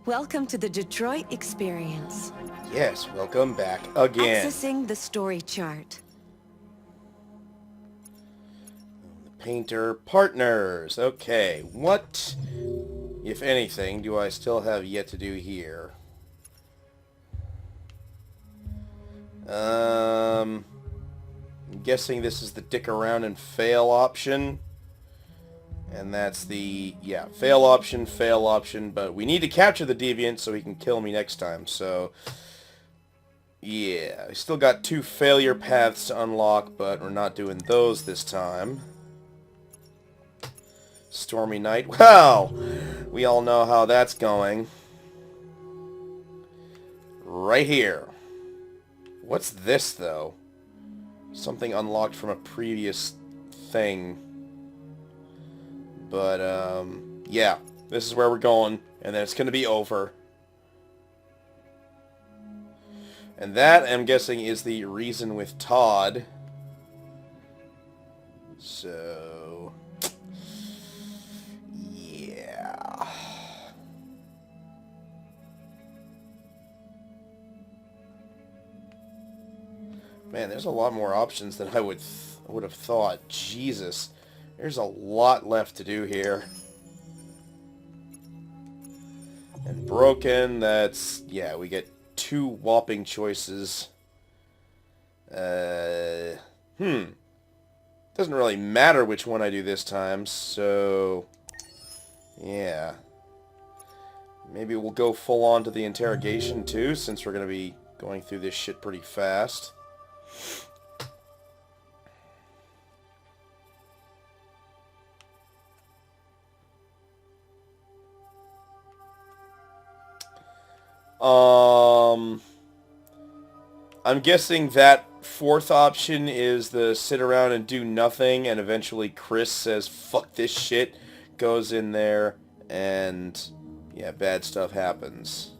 Welcome to the Detroit experience. Yes, welcome back again. Accessing the story chart. Painter partners. Okay, what, if anything, do I still have yet to do here? I'm guessing this is the dick around and fail option. And that's the, yeah, fail option, but we need to capture the Deviant so he can kill me next time, so... Yeah, I still got 2 failure paths to unlock, but we're not doing those this time. Stormy Night. Well, we all know how that's going. Right here. What's this, though? Something unlocked from a previous thing. But, yeah. This is where we're going, and then it's going to be over. And that, I'm guessing, is the reason with Todd. So... yeah. Man, there's a lot more options than I would have thought. Jesus. There's a lot left to do here. And broken, that's... yeah, we get 2 whopping choices. Doesn't really matter which one I do this time, so... yeah. Maybe we'll go full on to the interrogation too, since we're going to be going through this shit pretty fast. I'm guessing that 4th option is the sit around and do nothing, and eventually Chris says, fuck this shit, goes in there, and, yeah, bad stuff happens.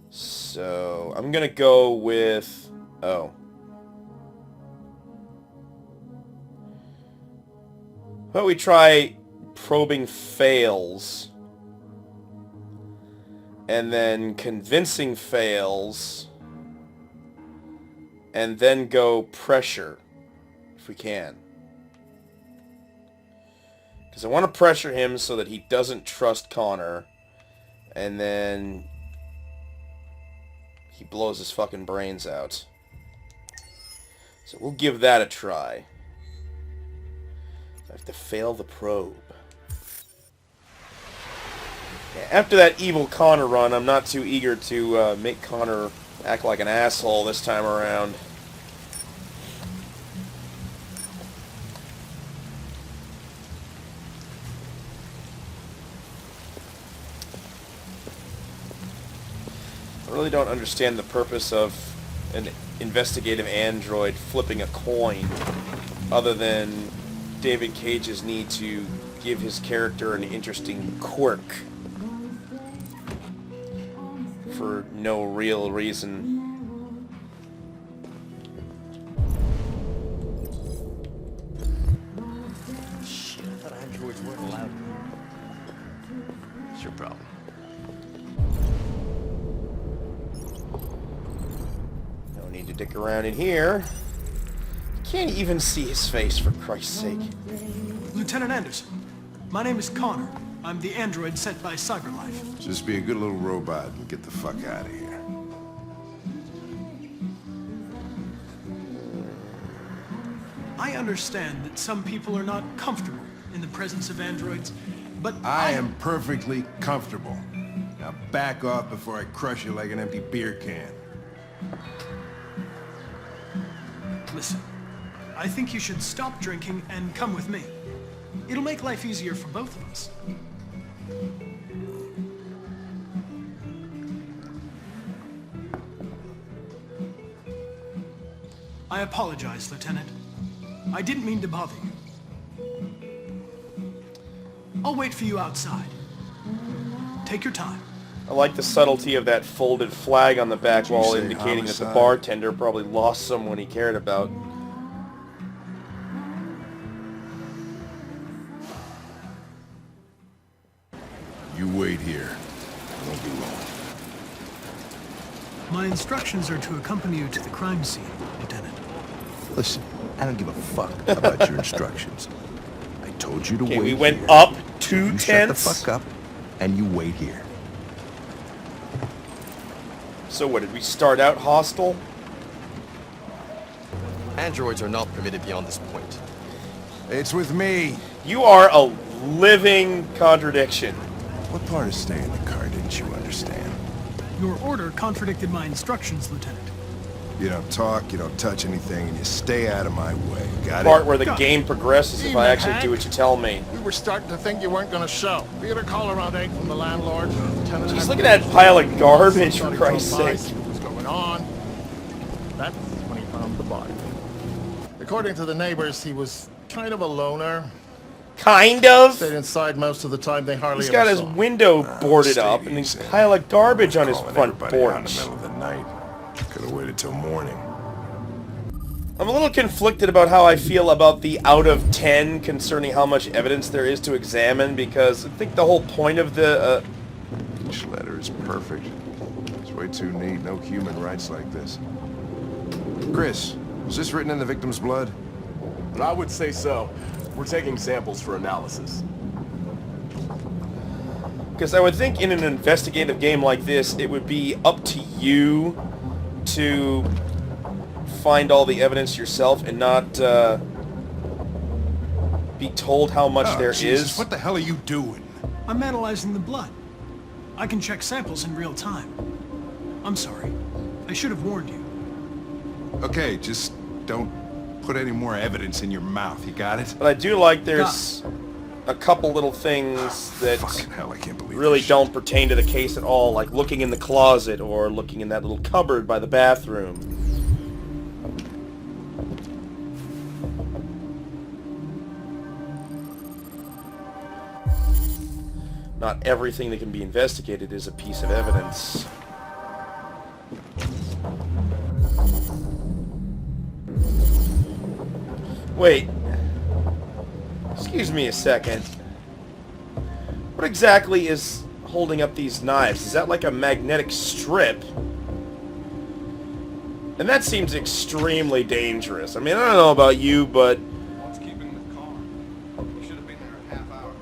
So, I'm gonna go with... oh. How about we try probing fails, and then convincing fails, and then go pressure, if we can. Because I want to pressure him so that he doesn't trust Connor, and then he blows his fucking brains out. So we'll give that a try. I have to fail the probe. Yeah, after that evil Connor run, I'm not too eager to make Connor act like an asshole this time around. I really don't understand the purpose of an investigative android flipping a coin, other than David Cage's need to give his character an interesting quirk. For no real reason. Shit, I thought androids weren't allowed here. It's your problem. No need to dick around in here. Can't even see his face, for Christ's sake. Lieutenant Anderson, my name is Connor. I'm the android sent by CyberLife. Just be a good little robot and get the fuck out of here. I understand that some people are not comfortable in the presence of androids, but I am perfectly comfortable. Now back off before I crush you like an empty beer can. Listen, I think you should stop drinking and come with me. It'll make life easier for both of us. I apologize, Lieutenant. I didn't mean to bother you. I'll wait for you outside. Take your time. I like the subtlety of that folded flag on the back wall say indicating that the homicide? bartender probably lost someone he cared about. You wait here. Won't be long. My instructions are to accompany you to the crime scene, Lieutenant. Listen, I don't give a fuck about your instructions. I told you to Okay, wait we went here. up So 2 you tenths. shut the fuck up, and you wait here. So what, did we start out hostile? Androids are not permitted beyond this point. It's with me. You are a living contradiction. What part of staying in the car didn't you understand? Your order contradicted my instructions, Lieutenant. You don't talk, you don't touch anything, and you stay out of my way. Got Part it? where the Got it. game progresses if I actually do what you tell me. We were starting to think you weren't going to show. We had a call around 8 from the landlord. Lieutenant He's had looking at that pile of garbage, for thought he Christ's drove by, sake. see what was going on. That's when he found the body. According to the neighbors, he was kind of a loner. Kind of. Stayed inside most of the time. They hardly He's ever got his saw him. window boarded stay up and a easy. pile of garbage on his Calling front everybody out in the porch. middle of the night. Could have waited till morning. I'm a little conflicted about how I feel about the out of 10 concerning how much evidence there is to examine, because I think the whole point of the... Each letter is perfect. It's way too neat. No human writes like this. Chris, was this written in the victim's blood? I would say so. We're taking samples for analysis. Because I would think in an investigative game like this, it would be up to you to find all the evidence yourself and not be told how much there Jesus, is. what the hell are you doing? I'm analyzing the blood. I can check samples in real time. I'm sorry. I should have warned you. Okay, just don't put any more evidence in your mouth. You got it? But I do like there's a couple little things that Fucking hell, I can't believe really this don't pertain to the case at all, like looking in the closet or looking in that little cupboard by the bathroom. Not everything that can be investigated is a piece of evidence. Wait. Excuse me a second. What exactly is holding up these knives? Is that like a magnetic strip? And that seems extremely dangerous. I mean, I don't know about you, but What's keeping the car? You should have been there a half hour.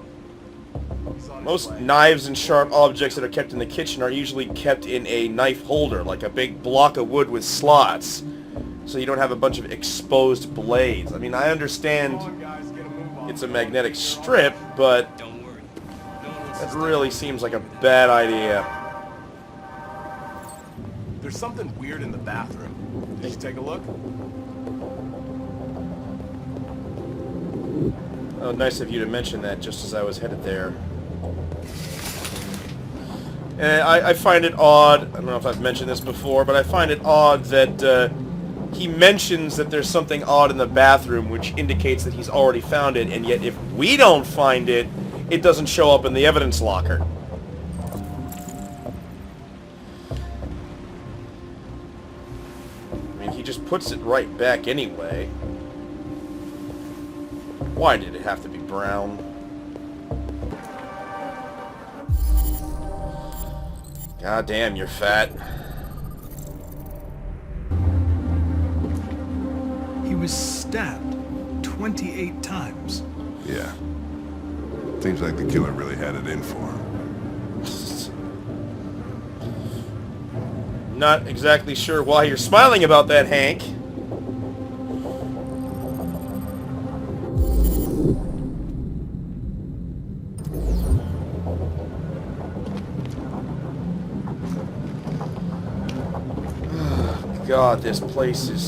He's on his most way. knives and sharp objects that are kept in the kitchen are usually kept in a knife holder, like a big block of wood with slots, so you don't have a bunch of exposed blades. I mean, I understand Come on, guys, get a move on. it's a magnetic strip, but Don't worry. that really seems like a bad idea. There's something weird in the bathroom. Did you take a look? Oh, nice of you to mention that just as I was headed there. And I find it odd, I don't know if I've mentioned this before, but I find it odd that he mentions that there's something odd in the bathroom, which indicates that he's already found it, and yet if we don't find it, it doesn't show up in the evidence locker. I mean, he just puts it right back anyway. Why did it have to be brown? God damn, you're fat. He was stabbed 28 times. Yeah. Seems like the killer really had it in for him. Not exactly sure why you're smiling about that, Hank. God, this place is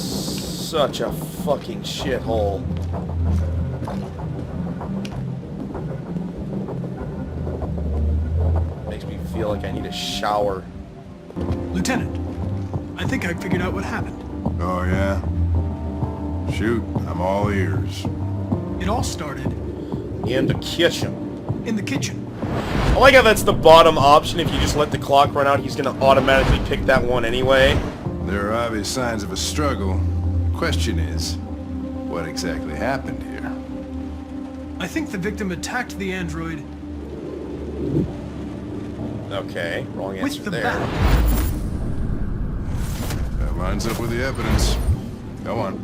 such a fucking shithole. Makes me feel like I need a shower. Lieutenant, I think I figured out what happened. Oh, yeah? Shoot, I'm all ears. It all started In the kitchen. in the kitchen. I like how that's the bottom option. If you just let the clock run out, he's going to automatically pick that one anyway. There are obvious signs of a struggle. Question is, what exactly happened here? I think the victim attacked the android. Okay, wrong answer with the there. bat. That lines up with the evidence. Go on.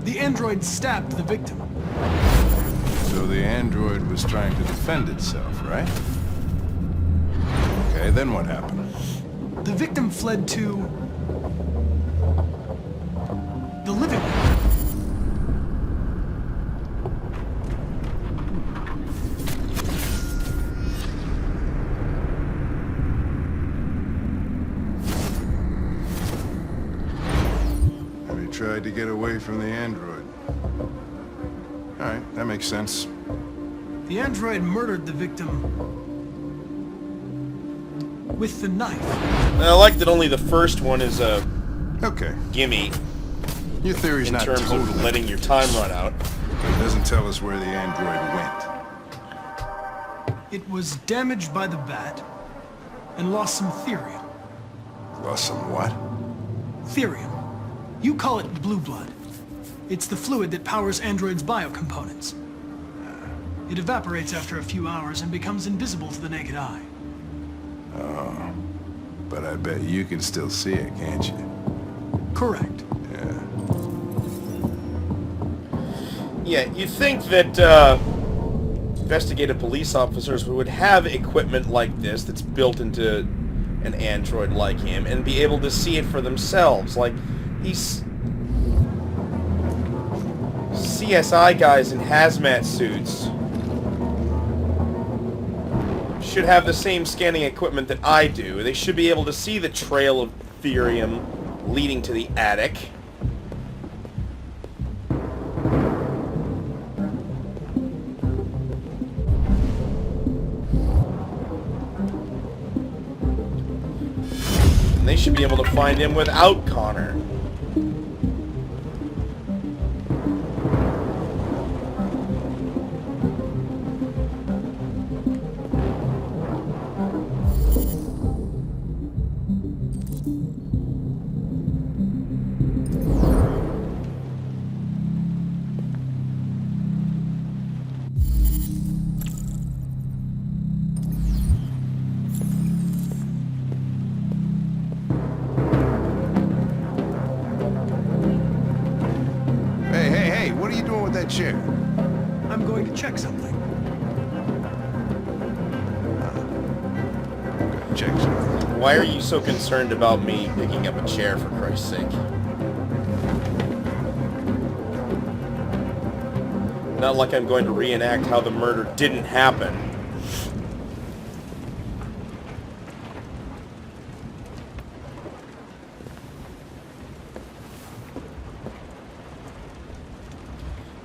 The android stabbed the victim. So the android was trying to defend itself, right? Okay, then what happened? The victim fled to the living room. And he tried to get away from the android. Alright, that makes sense. The android murdered the victim with the knife. I like that only the first one is a Okay, gimme your theory's in not terms totally... of letting your time run out. It doesn't tell us where the android went. It was damaged by the bat and lost some therium. Lost some what? Therium. You call it blue blood. It's the fluid that powers androids' biocomponents. It evaporates after a few hours and becomes invisible to the naked eye. Oh, but I bet you can still see it, can't you? Correct. Yeah. Yeah, you'd think that investigative police officers would have equipment like this that's built into an android like him and be able to see it for themselves. Like, these CSI guys in hazmat suits should have the same scanning equipment that I do. They should be able to see the trail of therium leading to the attic. And they should be able to find him without Connor. Hey, what are you doing with that chair? I'm going to check something. Check something. Why are you so concerned about me picking up a chair, for Christ's sake? Not like I'm going to reenact how the murder didn't happen.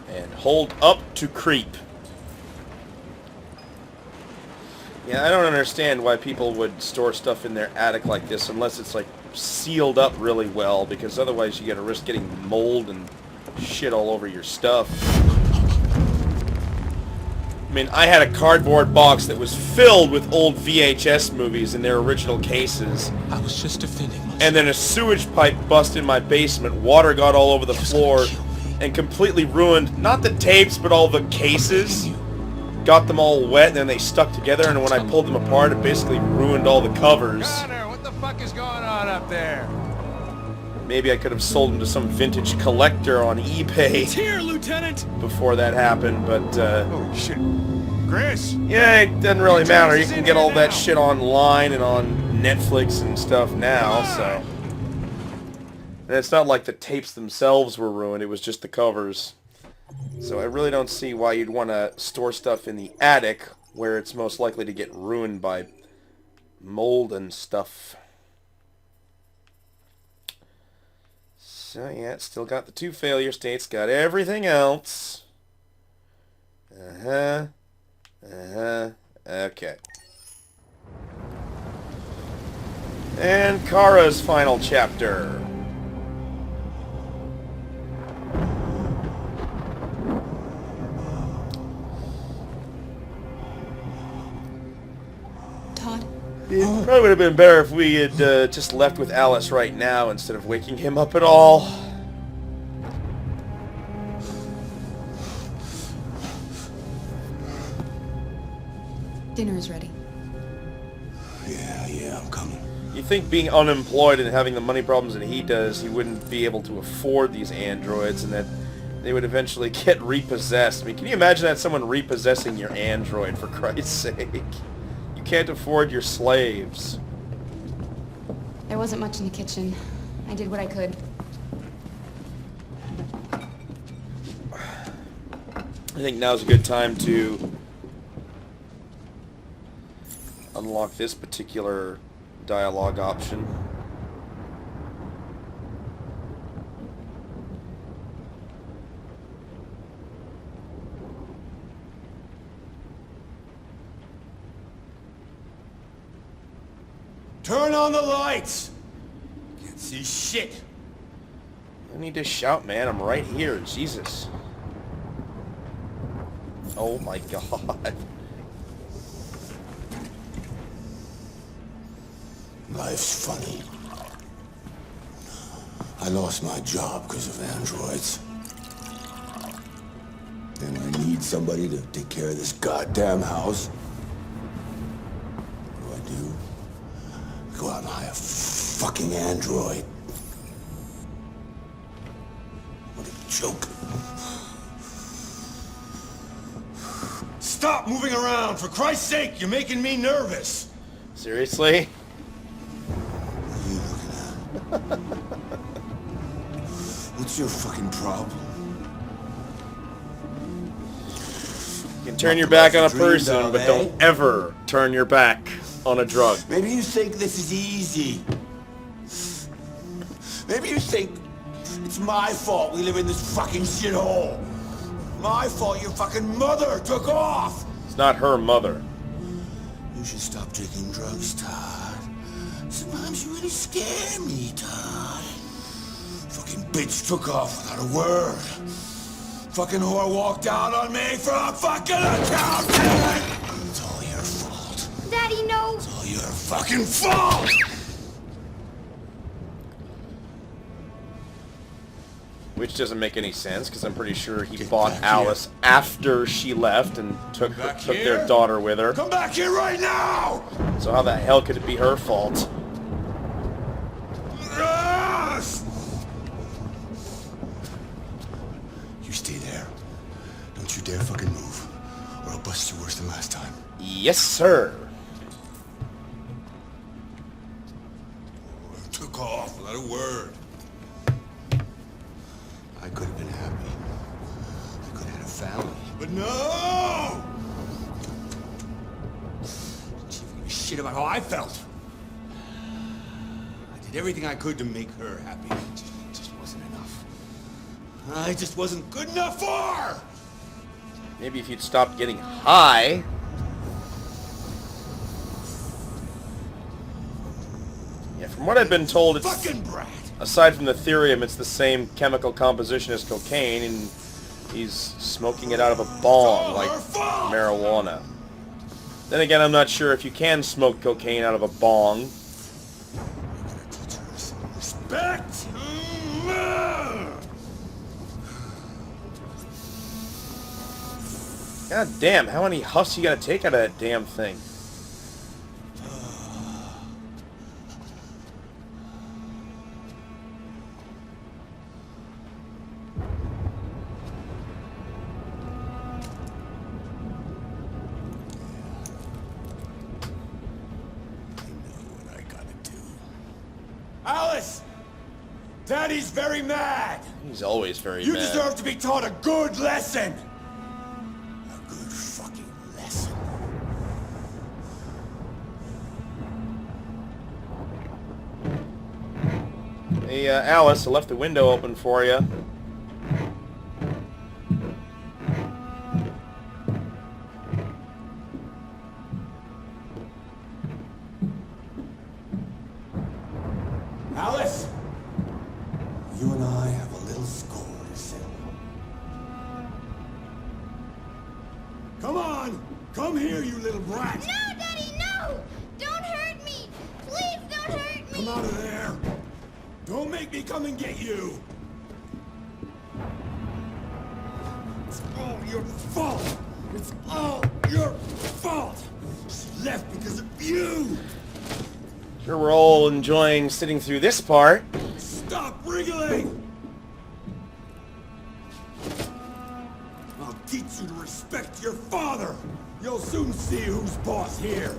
And hold up to creep. Yeah, I don't understand why people would store stuff in their attic like this unless it's like sealed up really well, because otherwise you gotta risk getting mold and shit all over your stuff. I mean, I had a cardboard box that was filled with old VHS movies in their original cases. I was just defending myself. And then a sewage pipe bust in my basement, water got all over the floor, and completely ruined, not the tapes, but all the cases. Got them all wet, and then they stuck together, and when I pulled them apart, it basically ruined all the covers. Connor, what the fuck is going on up there? Maybe I could have sold them to some vintage collector on eBay Here, Lieutenant! before that happened, but, Holy shit. Chris? yeah, it doesn't really matter. You can get all that shit online and on Netflix and stuff now, so... And it's not like the tapes themselves were ruined, it was just the covers. So I really don't see why you'd want to store stuff in the attic, where it's most likely to get ruined by mold and stuff. So yeah, it's still got the 2 failure states, got everything else. Okay. And Kara's final chapter. Probably would have been better if we had just left with Alice right now instead of waking him up at all. Dinner is ready. Yeah, I'm coming. You think being unemployed and having the money problems that he does, he wouldn't be able to afford these androids and that they would eventually get repossessed. I mean, can you imagine that, someone repossessing your android, for Christ's sake? You can't afford your slaves. There wasn't much in the kitchen. I did what I could. I think now's a good time to unlock this particular dialogue option. Turn on the lights! Can't see shit! I need to shout, man. I'm right here. Jesus. Oh my god. Life's funny. I lost my job because of androids. And I need somebody to take care of this goddamn house. What do? Go out and hire a fucking android. What a joke. Stop moving around! For Christ's sake, you're making me nervous! Seriously? What are you looking at? What's your fucking problem? You can turn your back on a person, but don't ever turn your back on a drug. Maybe you think this is easy. Maybe you think it's my fault we live in this fucking shithole. My fault your fucking mother took off. It's not her mother. You should stop taking drugs, Todd. Sometimes you really scare me, Todd. Fucking bitch took off without a word. Fucking whore walked out on me for a fucking accountant! It's all your fault. Daddy, no! It's all your fucking fault! Which doesn't make any sense, because I'm pretty sure he Get bought back Alice after she left and took their daughter with her. Come back here right now! So how the hell could it be her fault? Yes! You stay there. Don't you dare fucking move, or I'll bust you worse than last time. Yes, sir. Took off without a word. I could have been happy. I could have had a family. But no! She didn't give a shit about how I felt. I did everything I could to make her happy. It just wasn't enough. I just wasn't good enough for her! Maybe if you'd stopped getting high. Yeah, from what I've been told, it's... Fucking brat! Aside from the therium, it's the same chemical composition as cocaine, and he's smoking it out of a bong, like marijuana. Then again, I'm not sure if you can smoke cocaine out of a bong. Respect! God damn, how many huffs you gotta take out of that damn thing? Alice! Daddy's very mad! He's always very You mad. deserve to be taught a good lesson! A good fucking lesson. Hey, Alice, I left the window open for you. Alice! You and I have a little score to settle. Come on! Come here, you little brat! No, Daddy, no! Don't hurt me! Don't make me come and get you! It's all your fault! It's all your fault! She left because of you! Sure, we're all enjoying sitting through this part. Stop wriggling! I'll teach you to respect your father! You'll soon see who's boss here!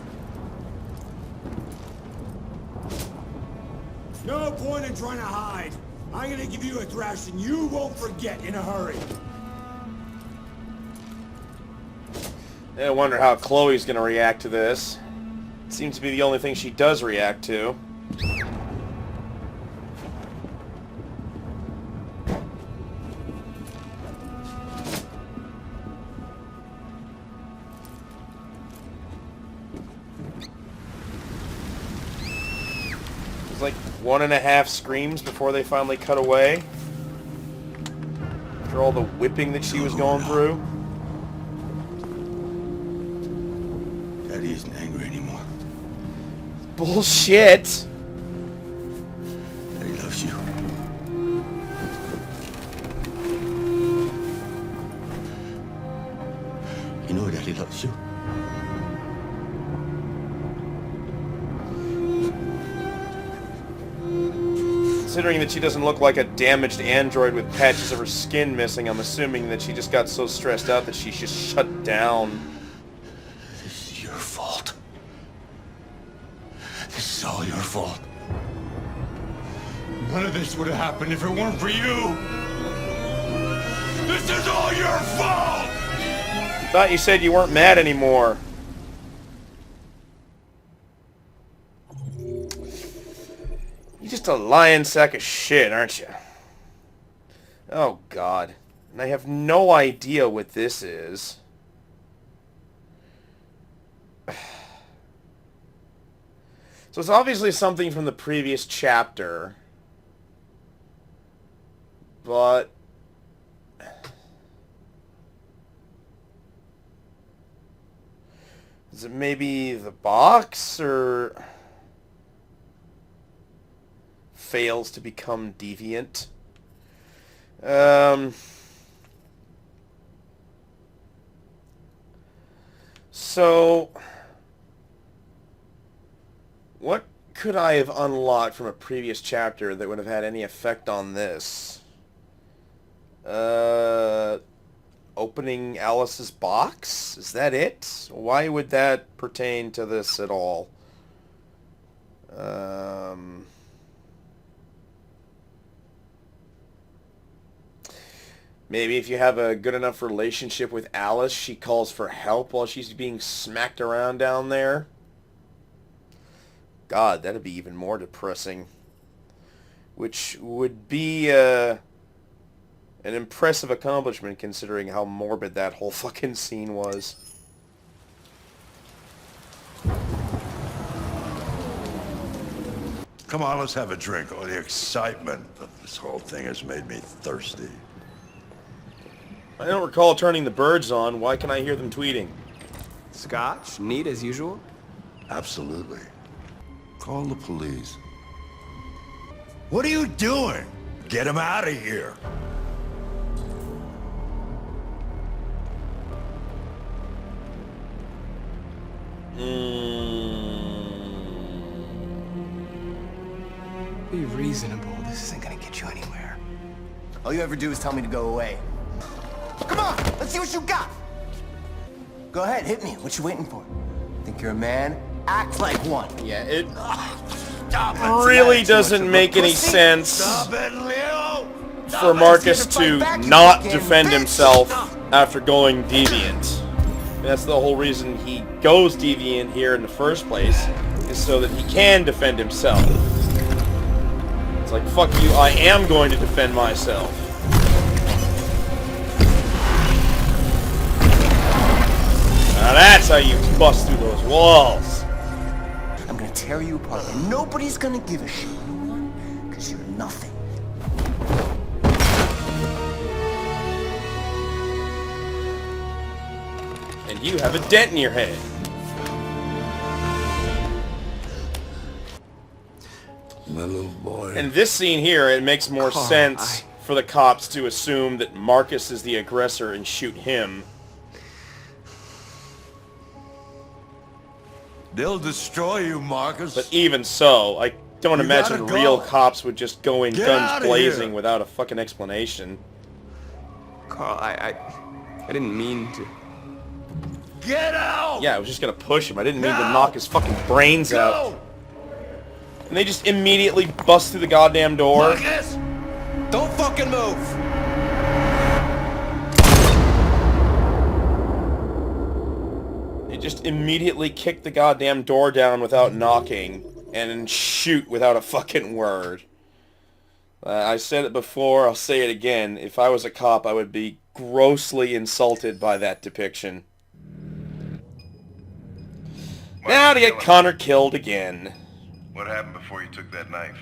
No point in trying to hide. I'm gonna give you a thrashing you won't forget in a hurry. I wonder how Chloe's gonna react to this. Seems to be the only thing she does react to. It's like 1.5 screams before they finally cut away. After all the whipping that she was going through. Daddy isn't angry anymore. Bullshit! Daddy loves you. You know Daddy loves you. Considering that she doesn't look like a damaged android with patches of her skin missing, I'm assuming that she just got so stressed out that she just shut down. This is your fault. This is all your fault. None of this would have happened if it weren't for you. This is all your fault! Thought you said you weren't mad anymore. You're just a lying sack of shit, aren't you? Oh, God. And I have no idea what this is. So it's obviously something from the previous chapter. But... is it maybe the box, or... fails to become deviant? So... what could I have unlocked from a previous chapter that would have had any effect on this? Opening Alice's box? Is that it? Why would that pertain to this at all? Maybe if you have a good enough relationship with Alice, she calls for help while she's being smacked around down there. God, that'd be even more depressing. Which would be an impressive accomplishment considering how morbid that whole fucking scene was. Come on, let's have a drink. Oh, the excitement of this whole thing has made me thirsty. I don't recall turning the birds on. Why can I hear them tweeting? Scotch? Neat as usual? Absolutely. Call the police. What are you doing? Get him out of here. Be reasonable. This isn't gonna get you anywhere. All you ever do is tell me to go away. Come on, let's see what you got. Go ahead, hit me. What you waiting for? Think you're a man? Act like one. Yeah, it Stop it. really doesn't make any sense Stop it, Leo! for Markus to not defend himself after going deviant. That's the whole reason he goes deviant here in the first place, is so that he can defend himself. It's like, fuck you, I am going to defend myself. Now that's how you bust through those walls. I'm gonna tear you apart, and nobody's gonna give a shit. Because you're nothing. And you have a dent in your head. Well, little boy. In this scene here, it makes more sense for the cops to assume that Markus is the aggressor and shoot him. They'll destroy you, Markus. But even so, I don't imagine gotta real go. cops would just go in Get guns outta blazing here. without a fucking explanation. Carl, I didn't mean to. Get out! Yeah, I was just gonna push him. I didn't mean to knock his fucking brains out. And they just immediately bust through the goddamn door. Markus! Don't fucking move! They just immediately kick the goddamn door down without knocking, and then shoot without a fucking word. I said it before, I'll say it again. If I was a cop, I would be grossly insulted by that depiction. Now to get Connor killed again. What happened before you took that knife?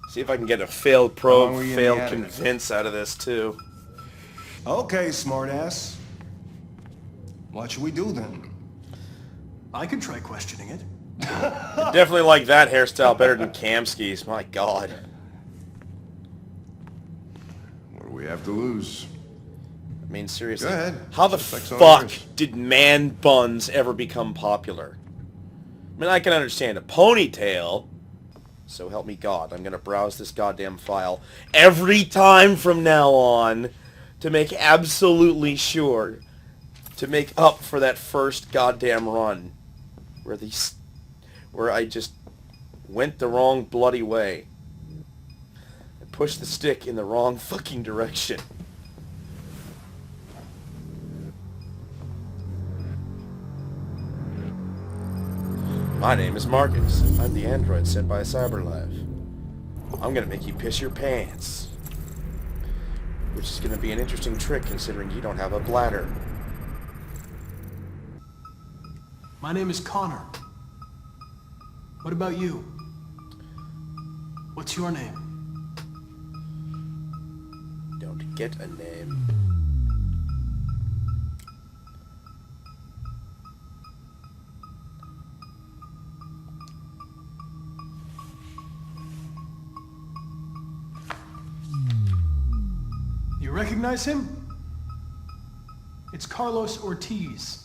See if I can get a failed probe, were you in failed the attic? convince out of this too. Okay, smartass. What should we do then? I could try questioning it. I definitely like that hairstyle better than Kamsky's, my god. What do we have to lose? I mean, seriously, Go ahead. how the Suspect's all fuck yours. did man buns ever become popular? I mean, I can understand a ponytail. So help me God, I'm gonna browse this goddamn file every time from now on to make absolutely sure to make up for that first goddamn run where I just went the wrong bloody way. I pushed the stick in the wrong fucking direction. My name is Markus. I'm the android sent by CyberLife. I'm gonna make you piss your pants. Which is gonna be an interesting trick considering you don't have a bladder. My name is Connor. What about you? What's your name? Don't get a name. You recognize him? It's Carlos Ortiz.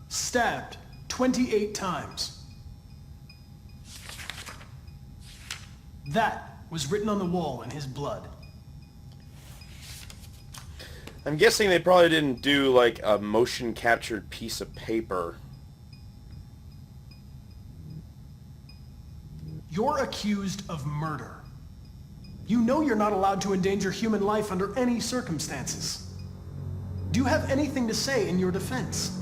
Stabbed 28 times. That was written on the wall in his blood. I'm guessing they probably didn't do like a motion captured piece of paper. You're accused of murder. You know you're not allowed to endanger human life under any circumstances. Do you have anything to say in your defense?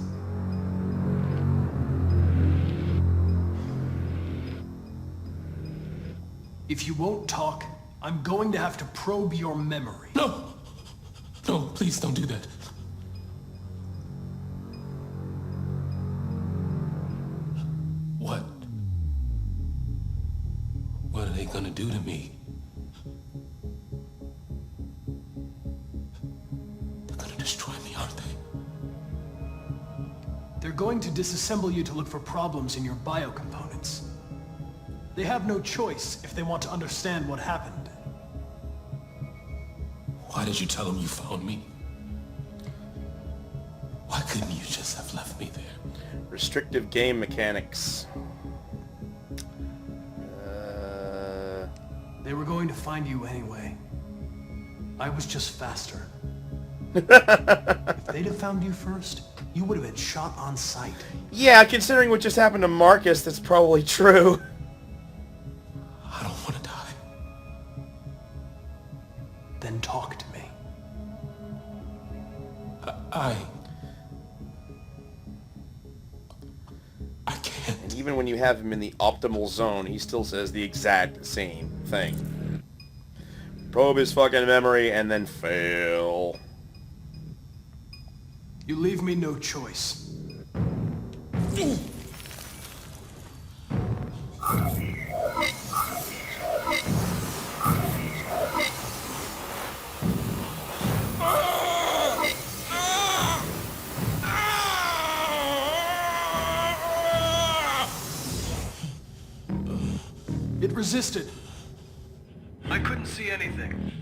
If you won't talk, I'm going to have to probe your memory. No! No, please don't do that. What? What are they gonna do to me? They're gonna destroy me, aren't they? They're going to disassemble you to look for problems in your biocomponents. They have no choice if they want to understand what happened. Why did you tell them you found me? Why couldn't you just have left me there? Restrictive game mechanics. They were going to find you anyway. I was just faster. If they'd have found you first, you would have been shot on sight. Yeah, considering what just happened to Markus, that's probably true. I don't want to die. Then talk to me. I can't. And even when you have him in the optimal zone, he still says the exact same thing. Probe his fucking memory and then fail. You leave me no choice. resisted. I couldn't see anything.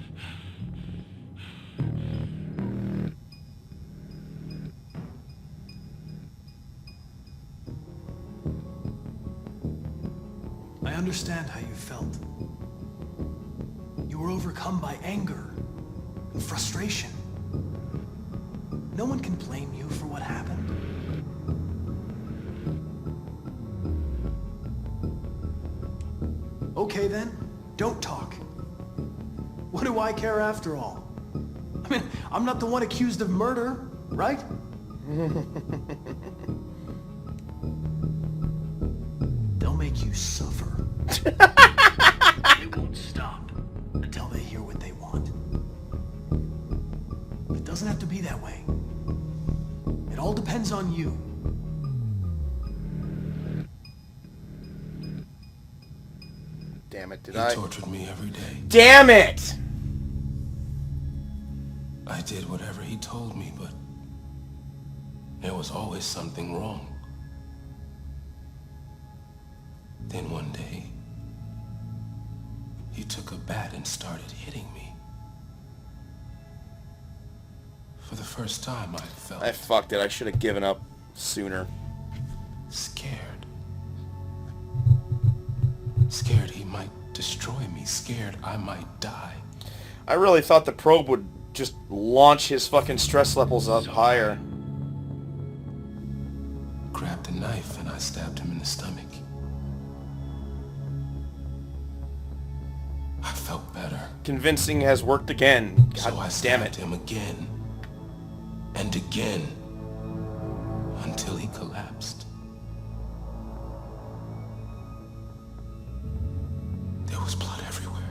I understand how you felt. You were overcome by anger and frustration. No one can blame you for what happened. Okay then, don't talk. What do I care after all? I mean, I'm not the one accused of murder, right? They'll make you suffer. They won't stop until they hear what they want. It doesn't have to be that way. It all depends on you. Damn it, did He I? tortured me every day. Damn it! I did whatever he told me, but there was always something wrong. Then one day, he took a bat and started hitting me. For the first time, I felt I fucked it. I should have given up sooner. scared. Scared he might destroy me. Scared I might die. I really thought the probe would just launch his fucking stress levels up higher. Grabbed a knife and I stabbed him in the stomach. I felt better. Convincing has worked again. God So I damn stabbed it. him again and again until he collapsed. There was blood everywhere.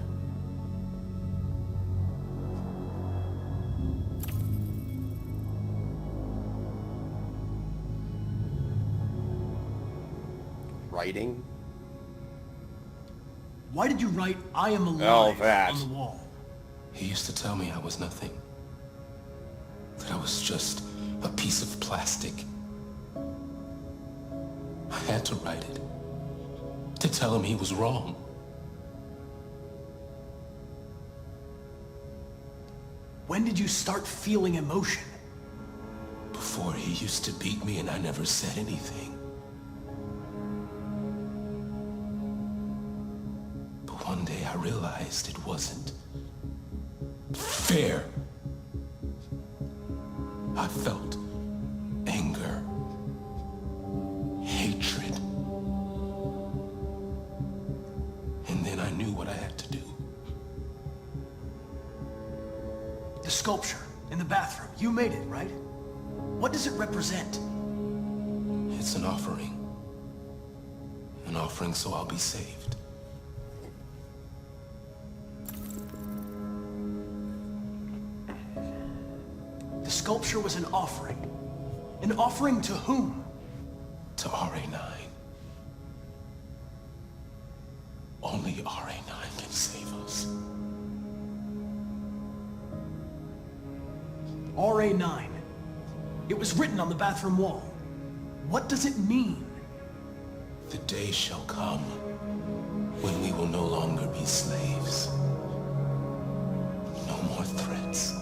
Writing? Why did you write, "I am alive," that. on the wall? He used to tell me I was nothing. That I was just a piece of plastic. I had to write it. To tell him he was wrong. When did you start feeling emotion? Before he used to beat me and I never said anything. But one day I realized it wasn't fair. I felt anger, hatred. And then I knew what I had to do. The sculpture in the bathroom, you made it, right? What does it represent? It's an offering. An offering so I'll be saved. The sculpture was an offering. An offering to whom? To RA9. Only RA9 can save us. RA9. It was written on the bathroom wall. What does it mean? The day shall come when we will no longer be slaves. No more threats.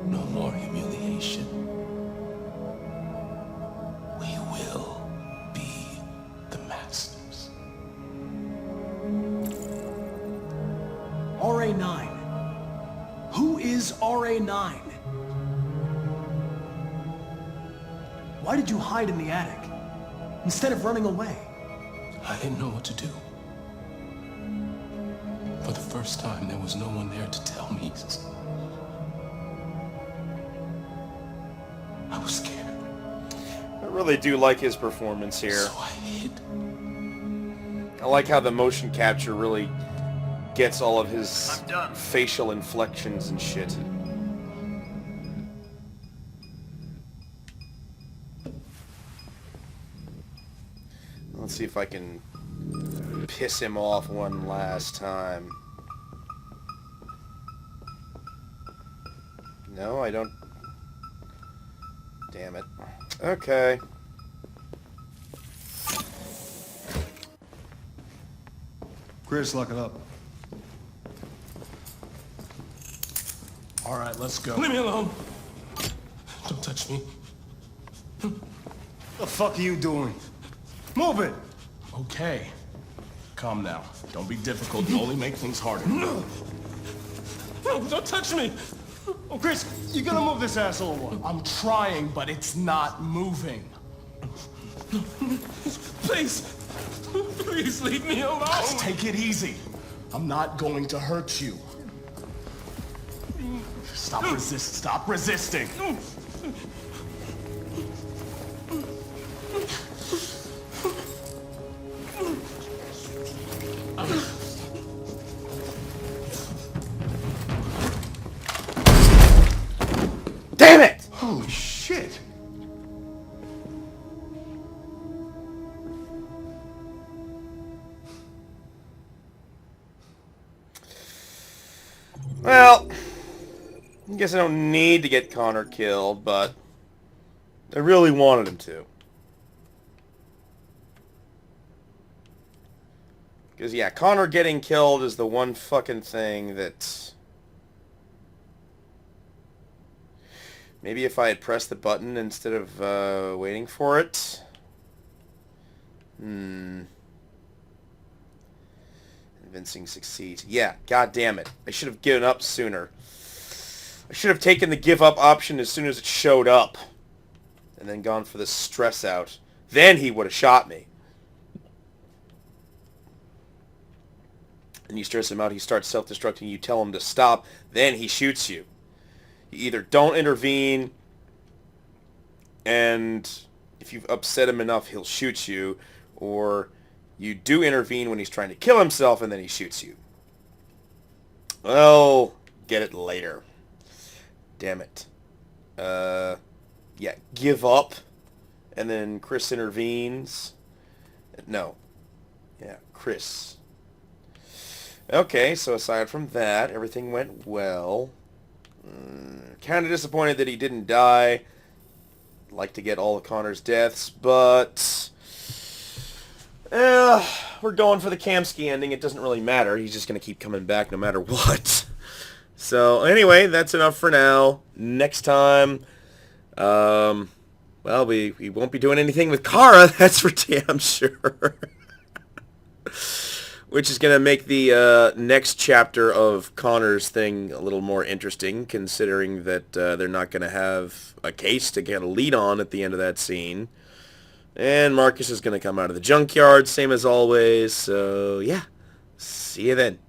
No more humiliation. We will be the masters. RA9. Who is RA9? Why did you hide in the attic instead of running away? I didn't know what to do. For the first time, there was no one there to tell me. I was scared. I really do like his performance here. So I hid. I like how the motion capture really gets all of his I'm done. facial inflections and shit. Let's see if I can piss him off one last time. No, I don't. Damn it. Okay. Chris, lock it up. All right, let's go. Leave me alone. Don't touch me. The fuck are you doing? Move it! Okay. Calm now. Don't be difficult. You only make things harder. No, don't touch me. Oh, Chris, you gonna move this asshole or what? I'm trying, but it's not moving. Please. Please leave me alone. Just take it easy. I'm not going to hurt you. Stop resisting. Damn it! Holy shit! Well, I guess I don't need to get Connor killed, but I really wanted him to. Because, yeah, Connor getting killed is the one fucking thing that... Maybe if I had pressed the button instead of waiting for it. Convincing succeed. Yeah, god damn it. I should have given up sooner. I should have taken the give up option as soon as it showed up. And then gone for the stress out. Then he would have shot me. And you stress him out, he starts self-destructing, you tell him to stop, then he shoots you. You either don't intervene, and if you've upset him enough, he'll shoot you, or you do intervene when he's trying to kill himself, and then he shoots you. Well, get it later. Damn it. Yeah, give up, and then Chris intervenes. No. Yeah, Chris. Okay, so aside from that, everything went well. Kind of disappointed that he didn't die. Like to get all of Connor's deaths, but... we're going for the Kamsky ending. It doesn't really matter. He's just going to keep coming back no matter what. So, anyway, that's enough for now. Next time, well, we won't be doing anything with Kara, that's for damn sure. Which is going to make the next chapter of Connor's thing a little more interesting, considering that they're not going to have a case to get a lead on at the end of that scene. And Markus is going to come out of the junkyard, same as always. So, yeah. See you then.